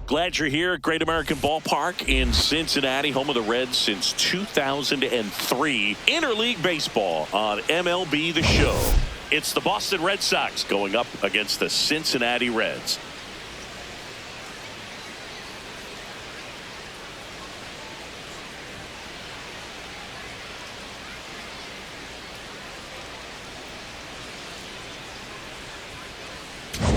Glad you're here at Great American Ballpark in Cincinnati, home of the Reds since 2003. Interleague baseball on MLB The Show. It's the Boston Red Sox going up against the Cincinnati Reds.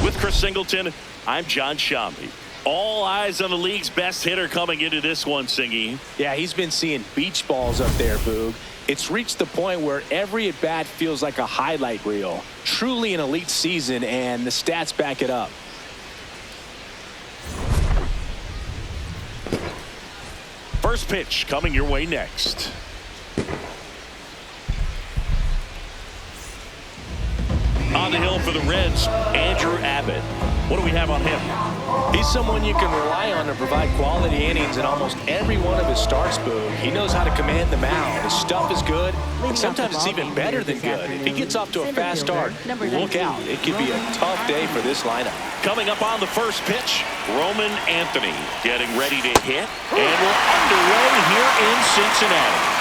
With Chris Singleton, I'm John Shambi. All eyes on the league's best hitter coming into this one, Singy. Yeah, he's been seeing beach balls up there, Boog. It's reached the point where every at-bat feels like a highlight reel. Truly an elite season, and the stats back it up. First pitch coming your way next. On the hill for the Reds, Andrew Abbott. What do we have on him? He's someone you can rely on to provide quality innings in almost every one of his starts, Boog. He knows how to command the mound. His stuff is good, and sometimes it's even better than good. If he gets off to a fast start, look out. It could be a tough day for this lineup. Coming up on the first pitch, Roman Anthony getting ready to hit, and we're underway here in Cincinnati.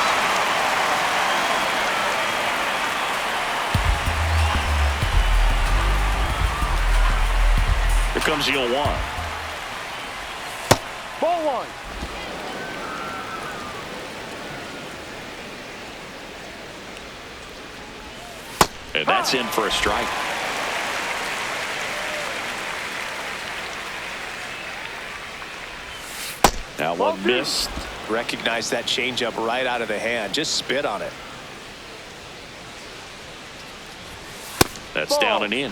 Here comes the 0-1. Ball one. And that's in for a strike. Now one missed. Recognize that changeup right out of the hand. Just spit on it. That's down and in.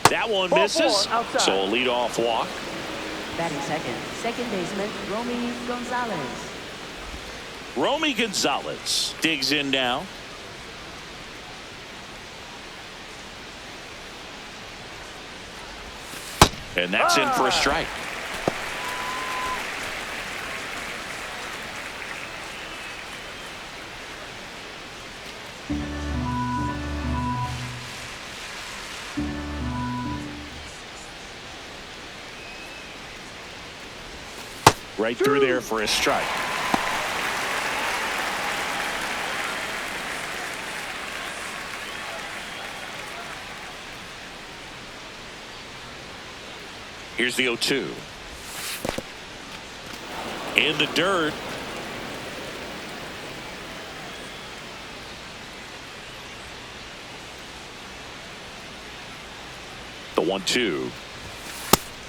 That one misses, so a leadoff walk. Batting second baseman, Romy Gonzalez. Romy Gonzalez digs in now. And that's in for a strike. Right through there for a strike. Here's the 0-2. In the dirt. The 1-2.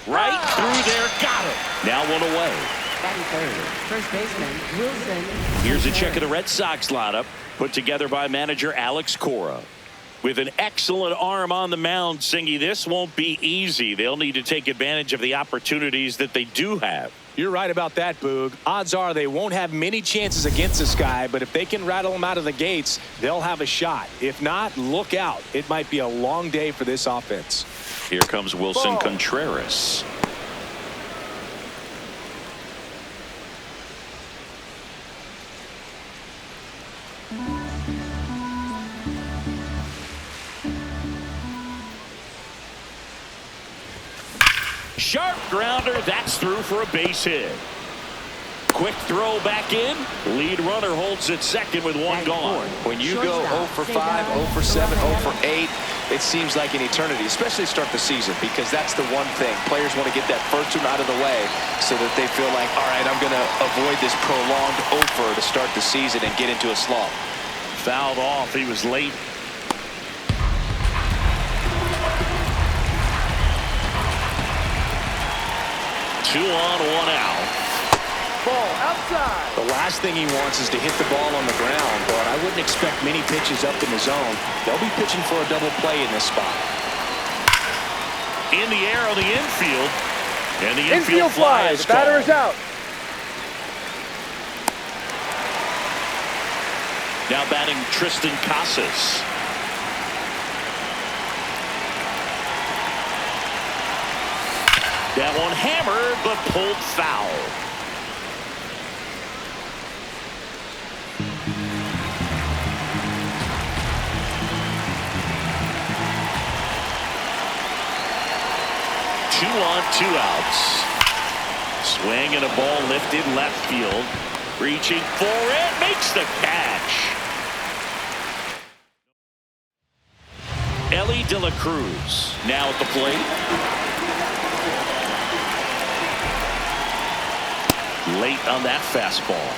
Right through there, got it. Now one away. Batting third, first baseman, Wilson. Here's a check of the Red Sox lineup, put together by manager Alex Cora. With an excellent arm on the mound, Singy, this won't be easy. They'll need to take advantage of the opportunities that they do have. You're right about that, Boog. Odds are they won't have many chances against this guy, but if they can rattle him out of the gates, they'll have a shot. If not, look out. It might be a long day for this offense. Here comes Wilson Contreras. Sharp grounder, that's through for a base hit. Quick throw back in. Lead runner holds at second with one gone. When you go 0 for 5, 0 for 7, 0 for 8, it seems like an eternity, especially to start the season, because that's the one thing. Players want to get that first one out of the way so that they feel like, all right, I'm going to avoid this prolonged 0 to start the season and get into a slump. Fouled off. He was late. Two on, one out. Ball outside. The last thing he wants is to hit the ball on the ground, but I wouldn't expect many pitches up in the zone. They'll be pitching for a double play in this spot. In the air on the infield. And the Infield fly. The batter is out. Now batting Tristan Casas. That one hammered, but pulled foul. on 2 outs. Swing and a ball lifted left field. Reaching for it. Makes the catch. Ellie De La Cruz now at the plate. Late on that fastball.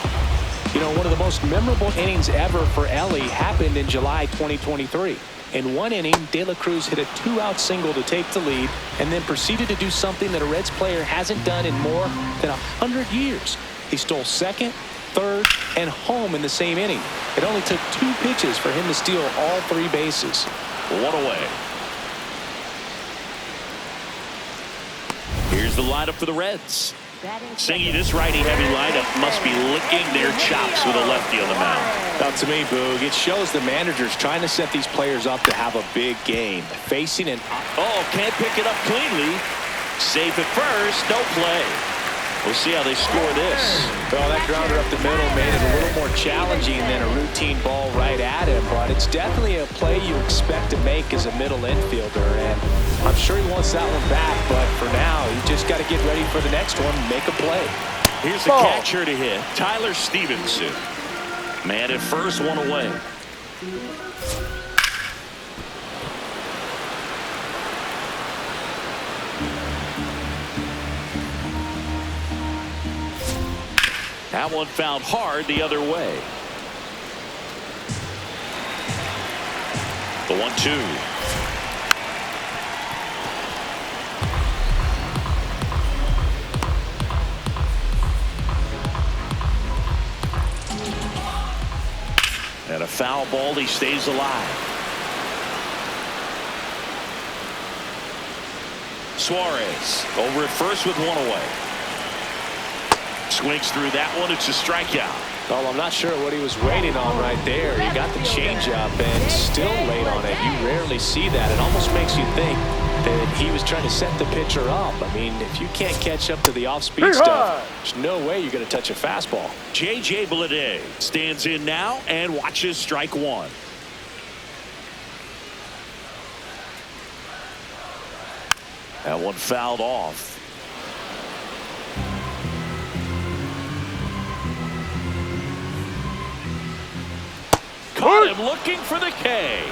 You know, one of the most memorable innings ever for Ellie happened in July 2023. In one inning, De La Cruz hit a 2-out single to take the lead and then proceeded to do something that a Reds player hasn't done in more than 100 years. He stole second, third, and home in the same inning. It only took 2 pitches for him to steal all 3 bases. 1 away. Here's the lineup for the Reds. Singy, this righty-heavy lineup must be licking their chops with a lefty on the mound. Now, to me, Boog, it shows the manager's trying to set these players up to have a big game. Facing an... Oh, can't pick it up cleanly. Safe at first, no play. We'll see how they score this. Well, that grounder up the middle made it a little more challenging than a routine ball right at him, but it's definitely a play you expect to make as a middle infielder, and I'm sure he wants that one back, but for now, you just got to get ready for the next one and make a play. Here's the catcher to hit, Tyler Stevenson. Man at first, 1 away. That one fouled hard the other way. The 1-2. And a foul ball, he stays alive. Suarez over at first with 1 away. Swings through that one. It's a strikeout. Well, I'm not sure what he was waiting on right there. He got the changeup and still late on it. You rarely see that. It almost makes you think that he was trying to set the pitcher up. I mean, if you can't catch up to the off-speed stuff, there's no way you're going to touch a fastball. J.J. Bleday stands in now and watches strike 1. That one fouled off. Caught him looking for the K.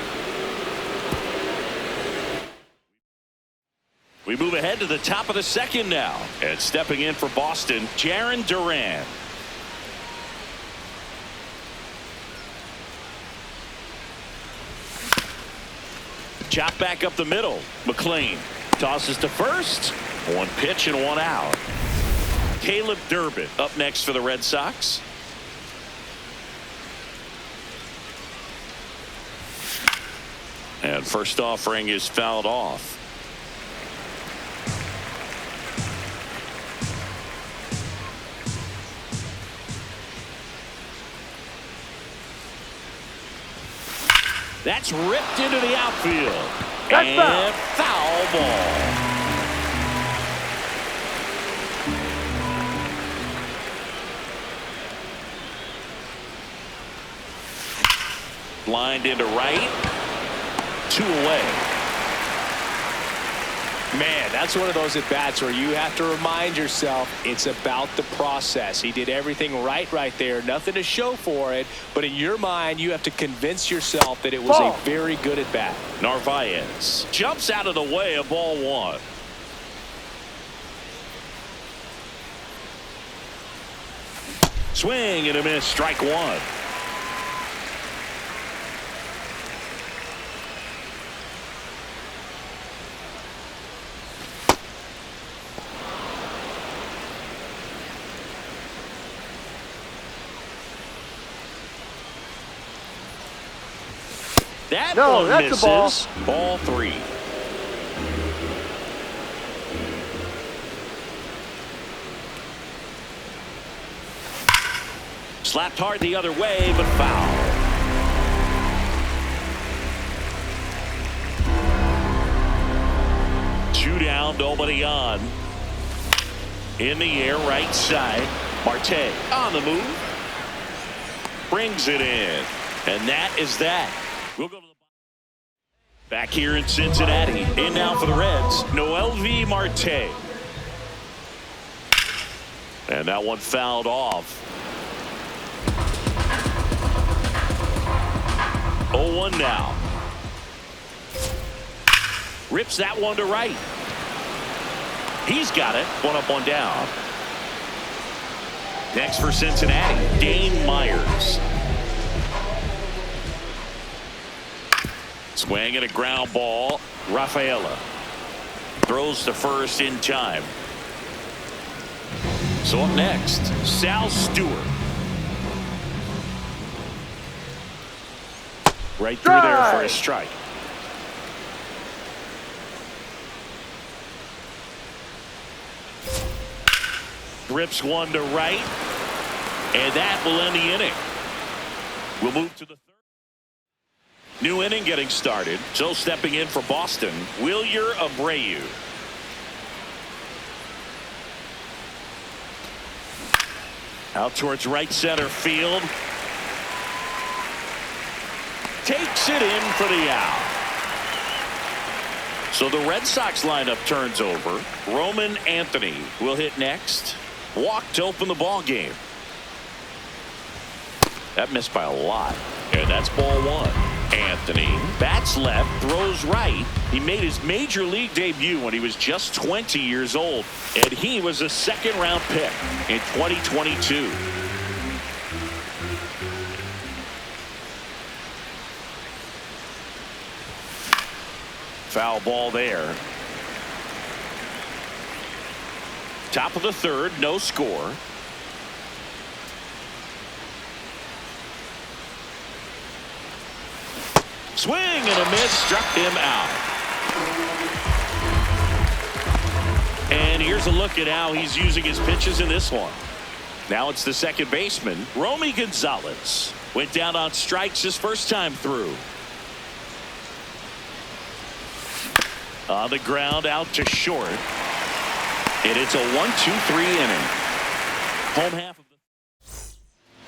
We move ahead to the top of the second now. And stepping in for Boston, Jarren Duran. Chop back up the middle. McLean tosses to first. 1 pitch and 1 out. Caleb Durbin up next for the Red Sox. And first offering is fouled off. That's ripped into the outfield. And foul ball. Lined into right. 2 away. Man, that's one of those at-bats where you have to remind yourself it's about the process. He did everything right there. Nothing to show for it. But in your mind, you have to convince yourself that it was a very good at-bat. Narvaez jumps out of the way of ball 1. Swing and a miss. Strike 1. That one that's misses. a ball. Ball 3. Slapped hard the other way, but foul. Two down, nobody on. In the air, right side. Marte on the move. Brings it in. And that is that. We'll go to the back here in Cincinnati. In now for the Reds, Noelvi Marte. And that one fouled off. 0-1 now. Rips that one to right. He's got it. One up, one down. Next for Cincinnati, Dane Myers. Swing and a ground ball. Rafaela throws to first in time. So up next, Sal Stewart. Right through there for a strike. Rips one to right, and that will end the inning. We'll move to the third. New inning getting started. So stepping in for Boston, Wilyer Abreu. Out towards right center field. Takes it in for the out. So the Red Sox lineup turns over. Roman Anthony will hit next. Walk to open the ball game. That missed by a lot. And that's ball one. Anthony bats left, throws right. He made his major league debut when he was just 20 years old. And he was a second-round pick in 2022. Foul ball there. Top of the third, no score. Swing and a miss, struck him out. And here's a look at how he's using his pitches in this one. Now it's the second baseman, Romy Gonzalez. Went down on strikes his first time through. On the ground, out to short. And it's a 1-2-3 inning. Home half of the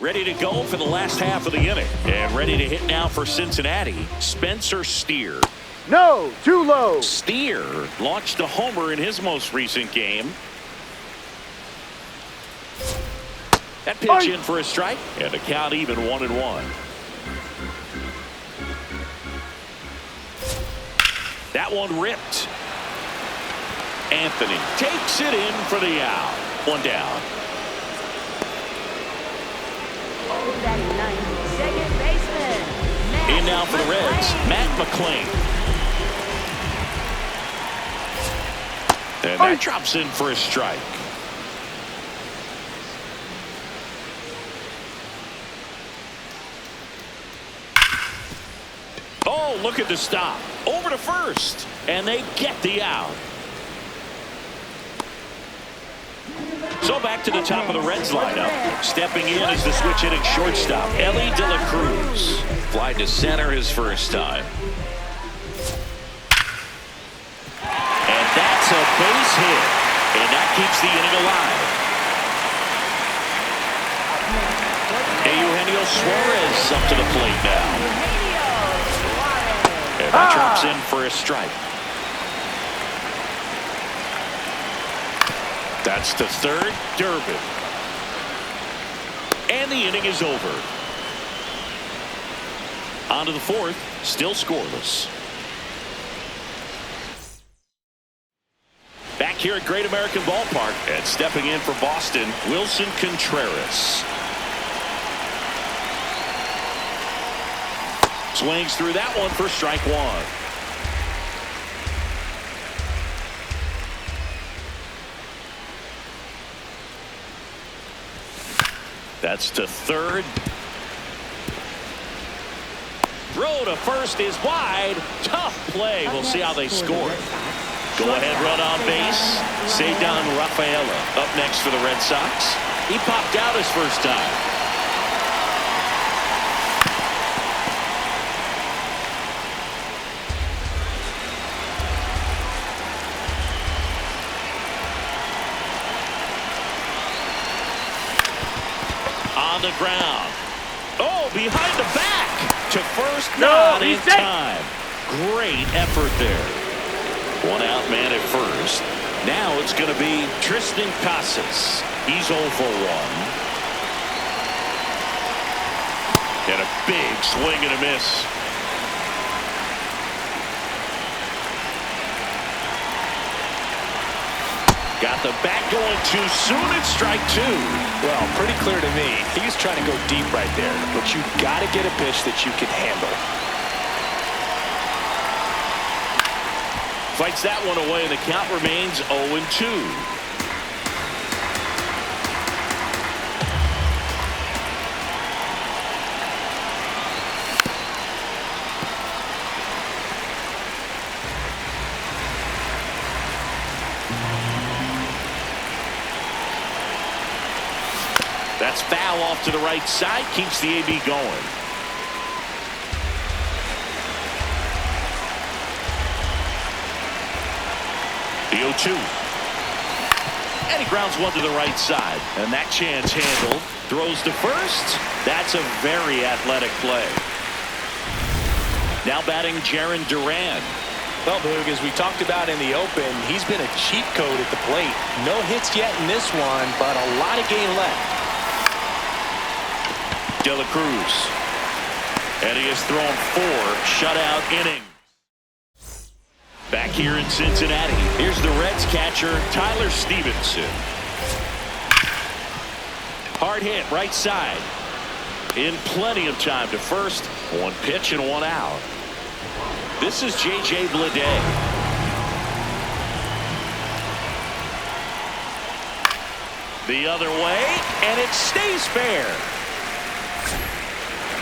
ready to go for the last half of the inning. And ready to hit now for Cincinnati, Spencer Steer. No, too low. Steer launched a homer in his most recent game. That pitch in for a strike, and the count even 1-1. That one ripped. Anthony takes it in for the out. One down. Batting ninth, second baseman. In now for the Reds, Matt McClain. And that drops in for a strike. Oh, look at the stop. Over to first. And they get the out. So back to the top of the Reds lineup. Stepping in is the switch hitting shortstop, Ellie De La Cruz. Fly to center his first time. And that's a base hit. And that keeps the inning alive. Eugenio Suarez up to the plate now. And that drops in for a strike. That's to third, Durbin. And the inning is over. On to the fourth, still scoreless. Back here at Great American Ballpark, and stepping in for Boston, Wilson Contreras. Swings through that one for strike one. That's to third. Throw to first is wide. Tough play. We'll see how they score. Go ahead run on base. Cedar Rafaela up next for the Red Sox. He popped out his first time. On the ground. Oh, behind the back to first, not in time. Great effort there. One out man at first. Now it's going to be Tristan Casas. He's 0 for 1. And a big swing and a miss. Got the bat going too soon and strike 2. Well, pretty clear to me. He's trying to go deep right there, but you got to get a pitch that you can handle. Fights that one away, and the count remains 0-2. That's foul off to the right side. Keeps the AB going. The 0-2. And he grounds one to the right side. And that chance handled. Throws to first. That's a very athletic play. Now batting Jarren Duran. Well, Boog, as we talked about in the open, he's been a cheat code at the plate. No hits yet in this one, but a lot of game left. De La Cruz. And he has thrown 4 shutout innings. Back here in Cincinnati, here's the Reds catcher, Tyler Stevenson. Hard hit, right side. In plenty of time to first. 1 pitch and 1 out. This is J.J. Bleday. The other way, and it stays fair.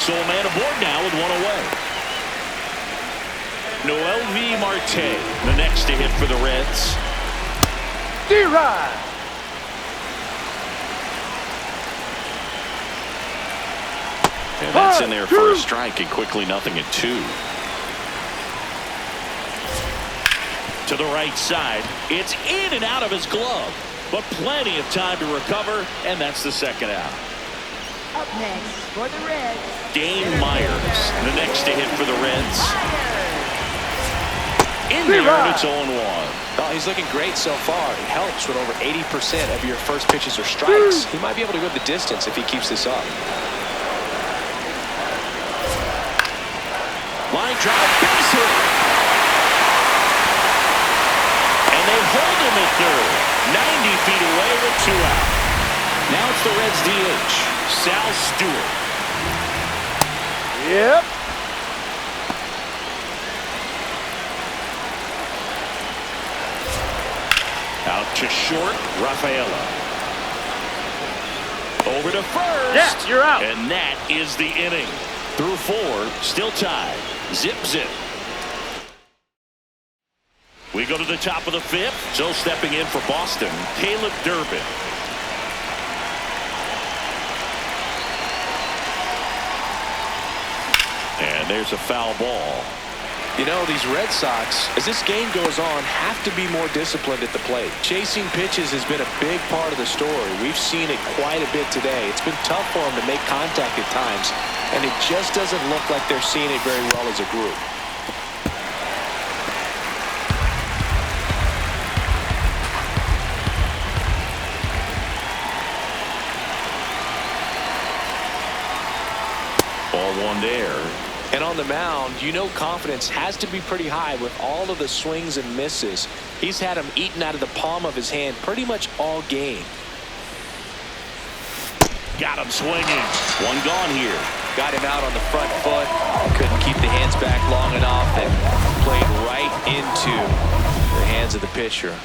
So a man aboard now with 1 away. Noelvi Marte, the next to hit for the Reds. D-Rod. And that's in there for a strike, and quickly nothing at 2. To the right side. It's in and out of his glove, but plenty of time to recover, and that's the second out. Up next for the Reds, Dane Myers, the next to hit for the Reds. In there, and it's 0-1. Oh, he's looking great so far. It helps when over 80% of your first pitches are strikes. He might be able to go the distance if he keeps this up. Line drive, base hit. And they hold him at third. 90 feet away with 2 out. Now it's the Reds DH, Sal Stewart. Yep. Out to short, Rafaela. Over to first. Yeah, you're out. And that is the inning. Through 4, still tied. Zip, zip. We go to the top of the 5th. So stepping in for Boston, Caleb Durbin. And there's a foul ball. You know, these Red Sox, as this game goes on, have to be more disciplined at the plate. Chasing pitches has been a big part of the story. We've seen it quite a bit today. It's been tough for them to make contact at times, and it just doesn't look like they're seeing it very well as a group. Ball 1 there. And on the mound, you know confidence has to be pretty high with all of the swings and misses. He's had them eaten out of the palm of his hand pretty much all game. Got him swinging. 1 gone here. Got him out on the front foot. Couldn't keep the hands back long enough and played right into the hands of the pitcher.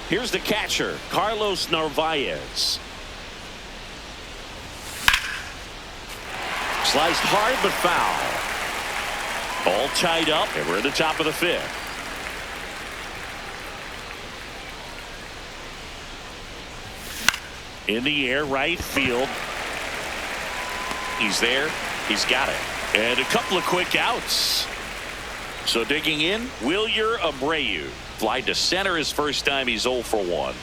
Here's the catcher, Carlos Narvaez. Sliced hard but foul. All tied up, and we're at the top of the 5th. In the air, right field. He's there. He's got it. And a couple of quick outs. So digging in, Wilyer Abreu. Fly to center his first time. He's 0 for 1.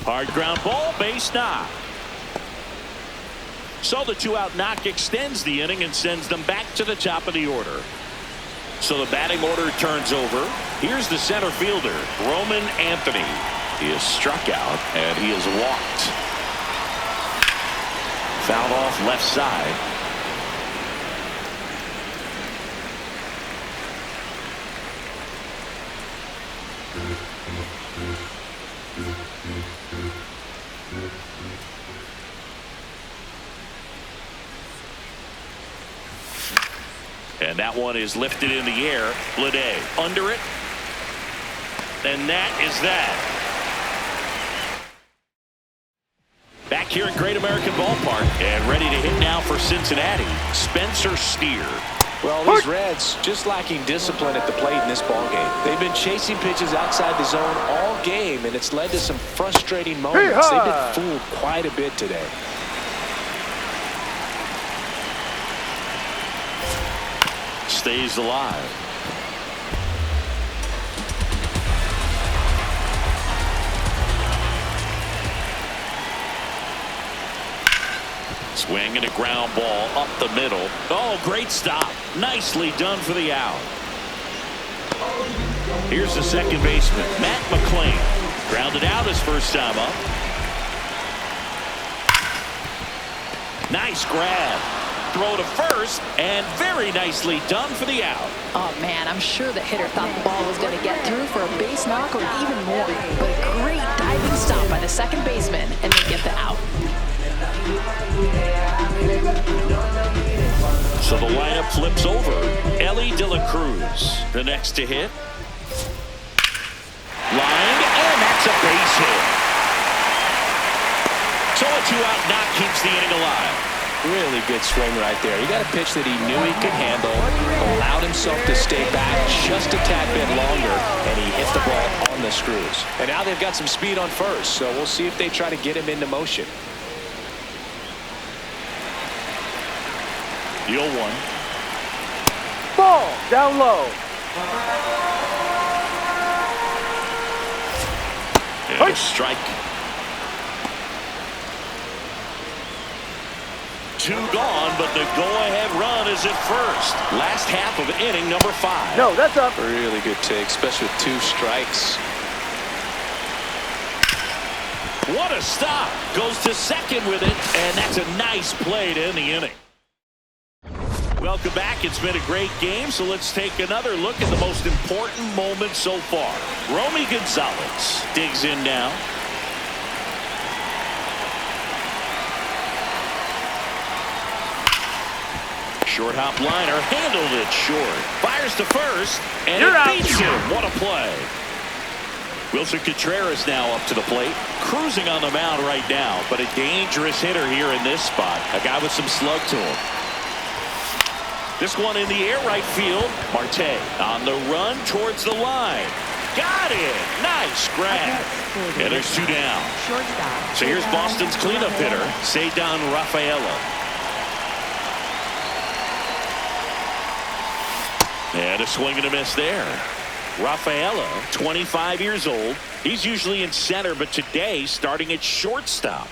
Hard ground ball, base knock. So the 2-out knock extends the inning and sends them back to the top of the order. So the batting order turns over. Here's the center fielder, Roman Anthony. He is struck out and he is walked. Fouled off left side. And that one is lifted in the air. Bleday under it. And that is that. Back here at Great American Ballpark and ready to hit now for Cincinnati, Spencer Steer. Well, these Reds just lacking discipline at the plate in this ballgame. They've been chasing pitches outside the zone all game, and it's led to some frustrating moments. They've been fooled quite a bit today. Stays alive. Swing and a ground ball up the middle. Oh, great stop. Nicely done for the out. Here's the second baseman, Matt McClain. Grounded out his first time up. Nice grab. Throw to first, and very nicely done for the out. Oh, man, I'm sure the hitter thought the ball was going to get through for a base knock or even more. But a great diving stop by the second baseman, and they get the out. So the lineup flips over. Ellie De La Cruz, the next to hit. Lined, and that's a base hit. So a two-out knock keeps the inning alive. Really good swing right there. He got a pitch that he knew he could handle, allowed himself to stay back just a tad bit longer, and he hit the ball on the screws. And now they've got some speed on first, so we'll see if they try to get him into motion. The 0-1. Ball down low. And a strike. 2 gone, but the go-ahead run is at first. Last half of inning number 5. No, that's up. Really good take, especially with 2 strikes. What a stop. Goes to second with it, and that's a nice play to end the inning. Welcome back. It's been a great game, so let's take another look at the most important moment so far. Romy Gonzalez digs in now. Short hop liner, handled it short. Fires to first, and it beats him. What a play. Wilson Contreras now up to the plate. Cruising on the mound right now, but a dangerous hitter here in this spot. A guy with some slug to him. This one in the air right field. Marte on the run towards the line. Got it. Nice grab. And there's 2 down. So here's Boston's cleanup hitter, Ceddanne Rafaela. And a swing and a miss there. Rafaela, 25 years old. He's usually in center, but today starting at shortstop.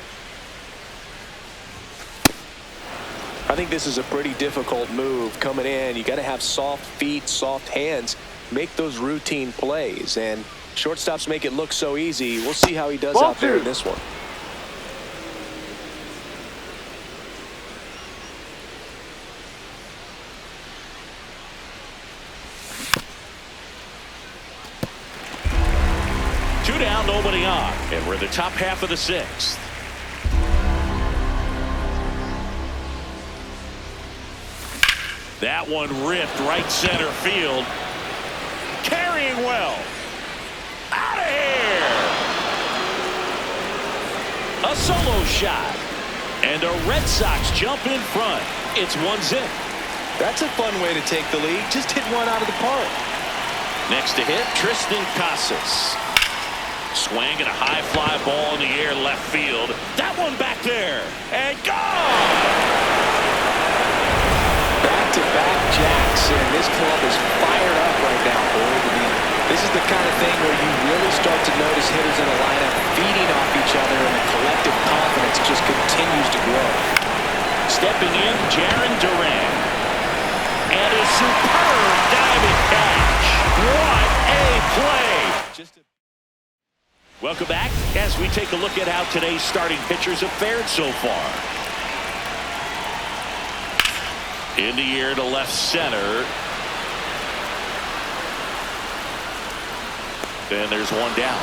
I think this is a pretty difficult move coming in. You got to have soft feet, soft hands, make those routine plays. And shortstops make it look so easy. We'll see how he does out there in this one. Down, nobody on, and we're in the top half of the 6th. That one ripped right center field. Carrying well. Out of here. A solo shot. And the Red Sox jump in front. It's 1-0. That's a fun way to take the lead. Just hit one out of the park. Next to hit, Tristan Casas. Swing and a high fly ball in the air left field. That one back there. And gone! Back-to-back jacks, and this club is fired up right now, boys. I mean, this is the kind of thing where you really start to notice hitters in a lineup feeding off each other, and the collective confidence just continues to grow. Stepping in, Jarren Duran. And a superb diving play. Welcome back as we take a look at how today's starting pitchers have fared so far. In the air to left center. And there's one down.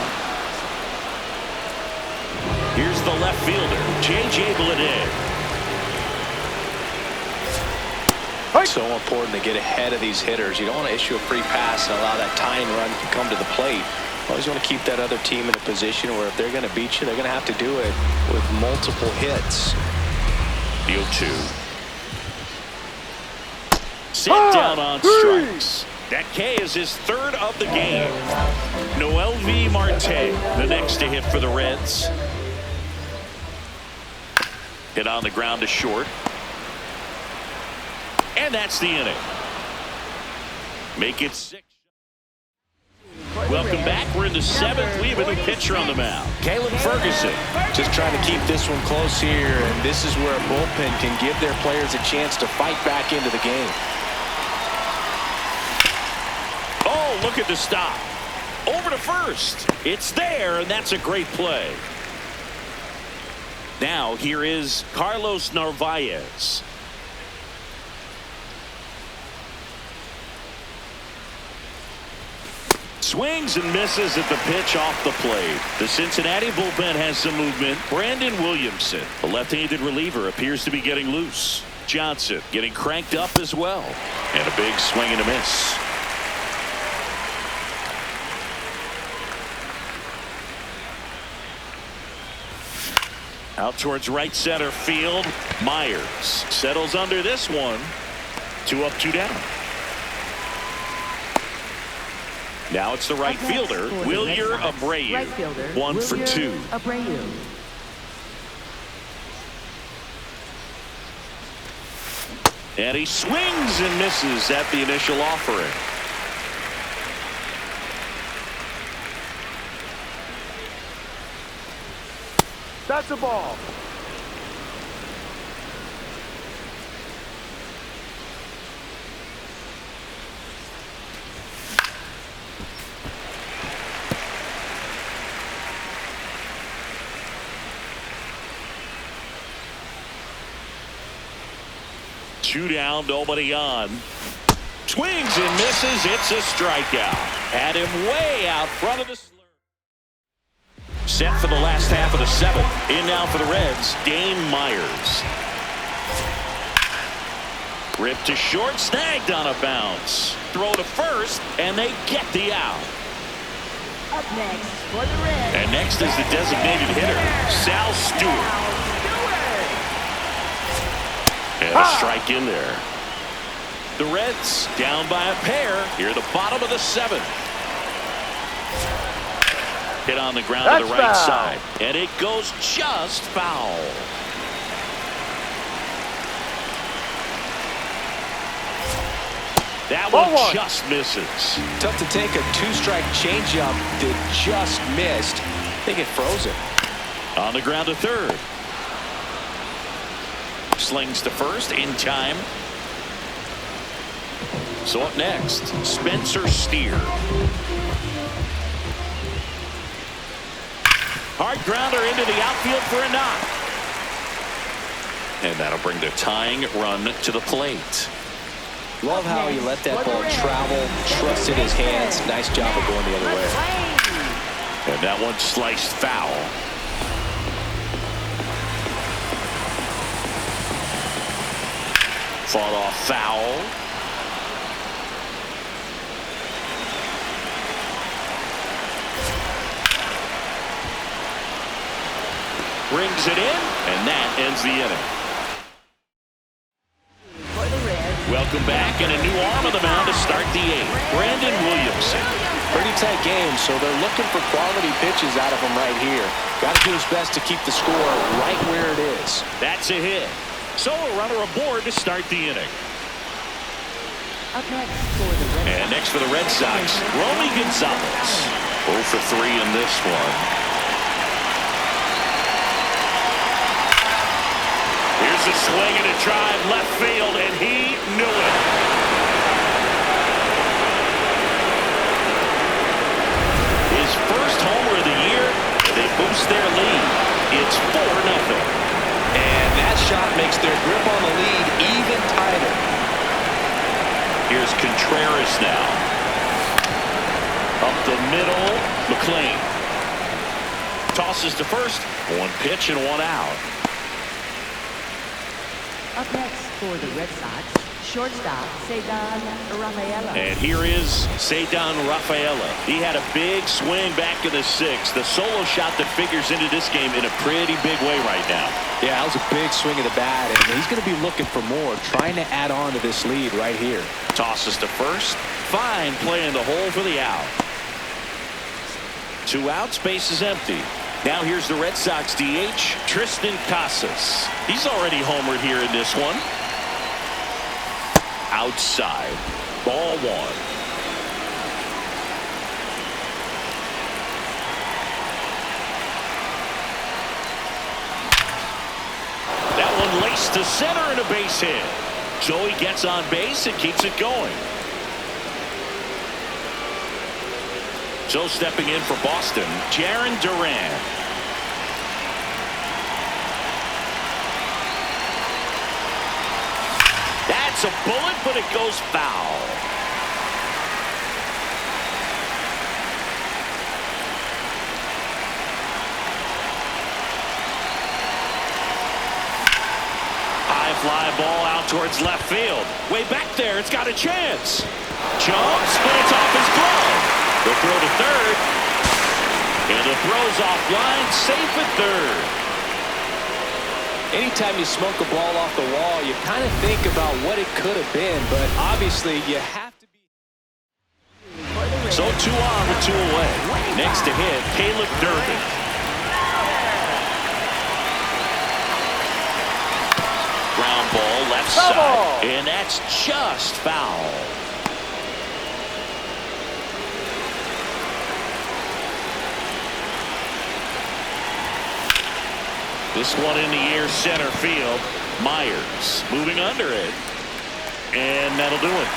Here's the left fielder, J.J. Bleday. So important to get ahead of these hitters. You don't want to issue a free pass and allow that tying run to come to the plate. You always want to keep that other team in a position where if they're going to beat you, they're going to have to do it with multiple hits. The 0-2. Sit down on strikes. That K is his third of the game. Noelvi Marte, the next to hit for the Reds. Hit on the ground to short. And that's the inning. Make it 6. Welcome back. We're in the 7th. We have a new pitcher on the mound. Caleb Ferguson. Just trying to keep this one close here. And this is where a bullpen can give their players a chance to fight back into the game. Oh, look at the stop. Over to first. It's there, and that's a great play. Now, here is Carlos Narvaez. Swings and misses at the pitch off the plate. The Cincinnati bullpen has some movement. Brandon Williamson, the left-handed reliever, appears to be getting loose. Johnson getting cranked up as well. And a big swing and a miss. Out towards right center field. Myers settles under this one. 2 up, 2 down. Now it's the right fielder, Wilyer Abreu. Right fielder, 1 for 2. Abreu. And he swings and misses at the initial offering. That's a ball. Two down, nobody on. Swings and misses. It's a strikeout. Had him way out front of the slur. Set for the last half of the 7th. In now for the Reds, Dane Myers. Ripped to short, snagged on a bounce. Throw to first, and they get the out. Up next for the Reds. And next is the designated hitter, Sal Stewart. And a strike in there. The Reds down by a pair here at the bottom of the 7th. Hit on the ground to the right side. And it goes just foul. That one just misses. Tough to take a 2-strike changeup that just missed. I think it froze it. On the ground to third. Slings to first in time. So up next, Spencer Steer. Hard grounder into the outfield for a knock. And that'll bring the tying run to the plate. Love how he let that ball travel, trusted his hands. Nice job of going the other way. And that one sliced foul. Fought off foul. Brings it in, and that ends the inning. Welcome back, and a new arm on the mound to start the 8th. Brandon Williamson. Pretty tight game, so they're looking for quality pitches out of him right here. Got to do his best to keep the score right where it is. That's a hit. So a runner aboard to start the inning. Up next for the Red And next for the Red Sox, Romy Gonzalez. 0 for 3 in this one. Here's a swing and a drive left field, and he knew it. boost their lead. It's 4-0. And that shot makes their grip on the lead even tighter. Here's Contreras now. Up the middle, McLean. Tosses to first. One pitch and one out. Up next for the Red Sox, shortstop Cedar Rafaela. And here is Cedar Rafaela. He had a big swing back in the sixth. The solo shot that figures into this game in a pretty big way right now. Yeah, that was a big swing of the bat, and he's going to be looking for more, trying to add on to this lead right here. Tosses to first. Fine play in the hole for the out. 2 outs, base is empty. Now here's the Red Sox DH, Tristan Casas. He's already homered here in this one. Outside. Ball 1. That one laced to center and a base hit. Joey gets on base and keeps it going. So stepping in for Boston, Jarren Duran. That's a bullet, but it goes foul. High fly ball out towards left field. Way back there, it's got a chance. Jumps, but it's off his glove. The throw to third. And the throw's offline, safe at third. Anytime you smoke a ball off the wall, you kind of think about what it could have been, but obviously you have to be. So 2 on with 2 away. Next to hit, Caleb Durbin. Ground ball left side. And that's just foul. This one in the air center field. Myers moving under it. And that'll do it.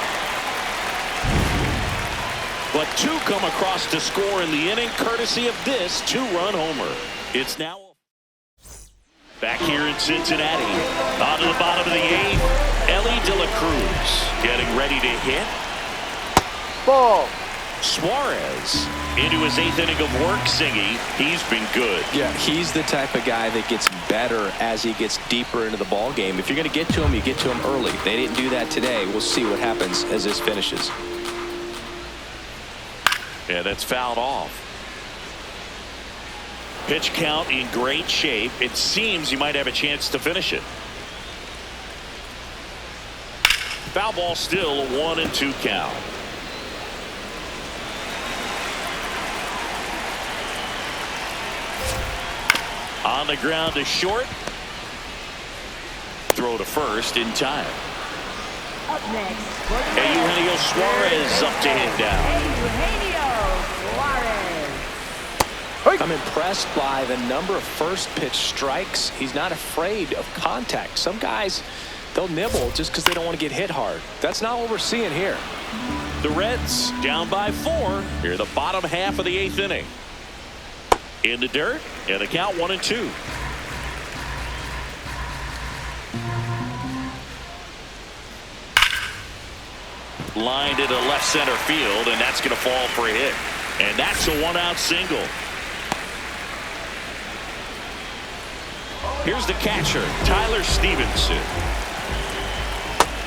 But 2 come across to score in the inning courtesy of this 2-run homer. It's now back here in Cincinnati. On to the bottom of the 8th. Ellie De La Cruz getting ready to hit. Ball. Suarez into his 8th inning of work, Singy. He's been good. Yeah, he's the type of guy that gets better as he gets deeper into the ball game. If you're going to get to him, you get to him early. They didn't do that today. We'll see what happens as this finishes. Yeah, that's fouled off. Pitch count in great shape. It seems you might have a chance to finish it. Foul ball still, a 1-2 count. On the ground to short. Throw to first in time. Up next for the And Eugenio Suarez up to hit down. Eugenio Suarez. I'm impressed by the number of first pitch strikes. He's not afraid of contact. Some guys, they'll nibble just because they don't want to get hit hard. That's not what we're seeing here. The Reds down by 4 here the bottom half of the 8th inning. In the dirt, and the count 1-2. Lined into left center field, and that's going to fall for a hit. And that's a 1-out single. Here's the catcher, Tyler Stevenson.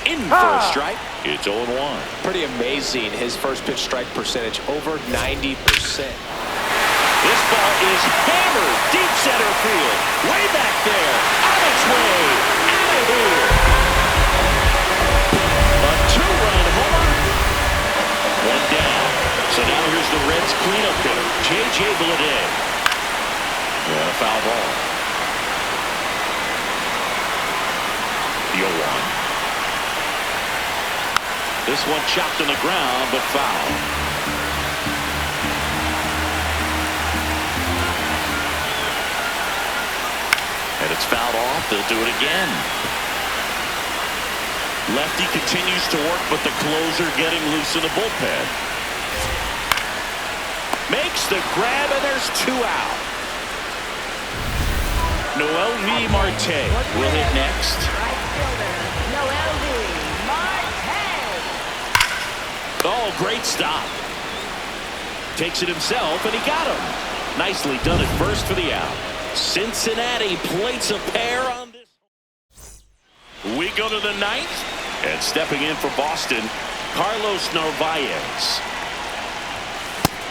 In for a strike. It's 0-1. Pretty amazing, his first pitch strike percentage, over 90%. This ball is hammered deep center field. Way back there. On its way. Out of here. A 2-run homer. 1 down. So now here's the Reds cleanup hitter, J.J. Bleday. And a foul ball. The 0-1. This one chopped on the ground, but foul. And it's fouled off. They'll do it again. Lefty continues to work, but the closer getting loose in the bullpen. Makes the grab, and there's 2 out. Noel V. Marte will hit next. Right fielder, Noel V. Marte. Oh, great stop. Takes it himself, and he got him. Nicely done at first for the out. Cincinnati plates a pair on this. We go to the ninth, and stepping in for Boston, Carlos Narvaez.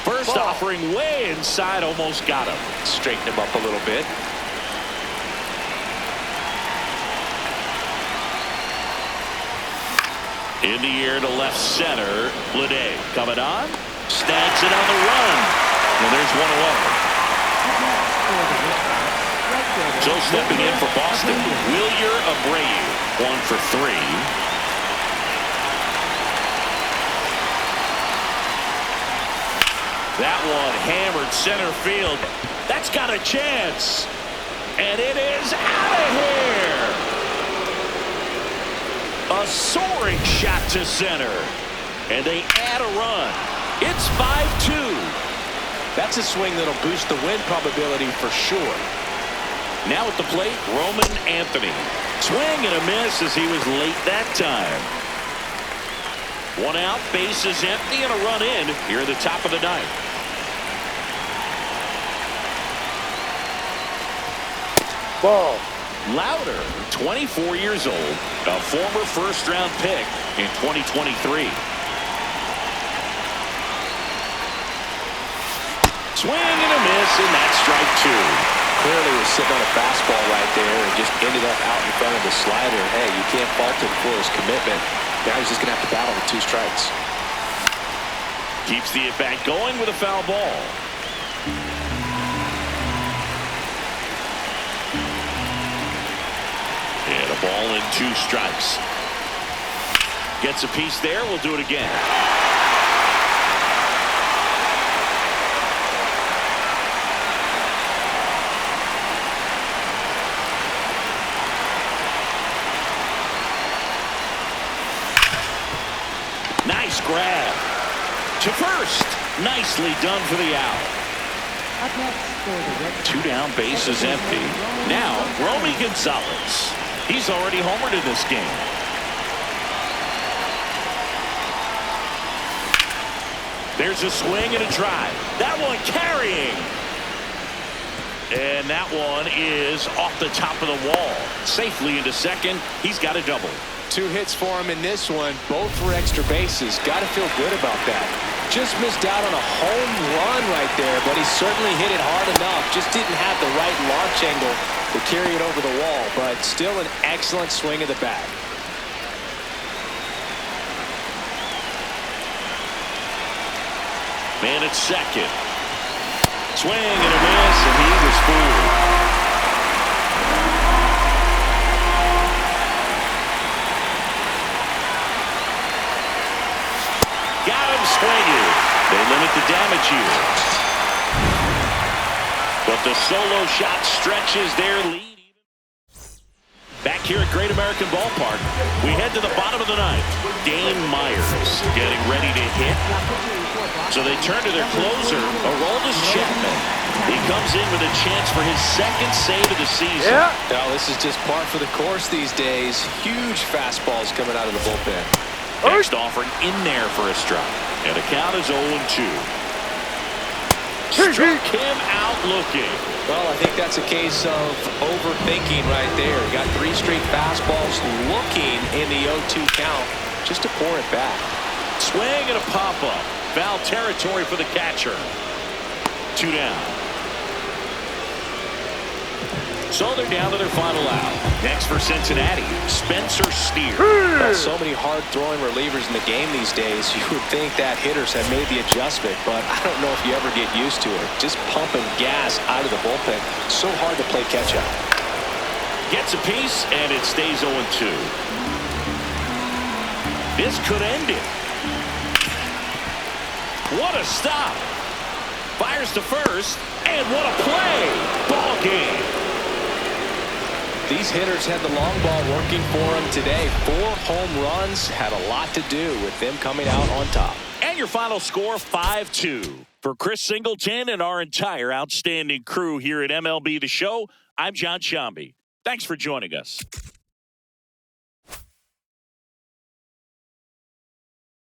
First offering way inside, almost got him. Straighten him up a little bit. In the air to left center, Lede coming on, snags it on the run, and there's one away. So stepping in for Boston, Wilyer Abreu, 1 for 3. That one hammered center field. That's got a chance. And it is out of here. A soaring shot to center. And they add a run. It's 5-2. That's a swing that'll boost the win probability for sure. Now at the plate, Roman Anthony. Swing and a miss as he was late that time. One out, bases empty, and a run in here at the top of the ninth. Ball. Louder, 24 years old, a former first-round pick in 2023. Swing and a miss, and that's strike 2. Clearly was sitting on a fastball right there and just ended up out in front of the slider. Hey, you can't fault him for his commitment. Now he's just going to have to battle with 2 strikes. Keeps the at-bat going with a foul ball. And a ball and 2 strikes. Gets a piece there. We'll do it again. Nice grab. To first. Nicely done for the out. Up next for the Red Sox. 2 down, bases empty. Now, Romy Gonzalez. He's already homered in this game. There's a swing and a drive. That one carrying. And that one is off the top of the wall. Safely into second. He's got a double. 2 hits for him in this one, both for extra bases. Got to feel good about that. Just missed out on a home run right there, but he certainly hit it hard enough. Just didn't have the right launch angle to carry it over the wall, but still an excellent swing of the bat. Man at second. Swing and a miss, and he was fooled. Got him swinging. They limit the damage here. But the solo shot stretches their lead. Back here at Great American Ballpark, we head to the bottom of the ninth. Dane Myers getting ready to hit. So they turn to their closer, Aroldis Chapman. He comes in with a chance for his second save of the season. Yeah. Now, this is just par for the course these days. Huge fastballs coming out of the bullpen. Next offering in there for a strike. And the count is 0-2. Struck him out looking. Well, I think that's a case of overthinking right there. Got 3 straight fastballs looking in the 0-2 count just to pour it back. Swing and a pop-up. Foul territory for the catcher. 2 down. So they're down to their final out. Next for Cincinnati, Spencer Steer. So many hard-throwing relievers in the game these days. You would think that hitters have made the adjustment, but I don't know if you ever get used to it. Just pumping gas out of the bullpen. So hard to play catch-up. Gets a piece, and it stays 0-2. This could end it. What a stop. Fires to first, and what a play. Ball game. These hitters had the long ball working for them today. 4 home runs had a lot to do with them coming out on top. And your final score, 5-2. For Chris Singleton and our entire outstanding crew here at MLB The Show, I'm John Shambi. Thanks for joining us.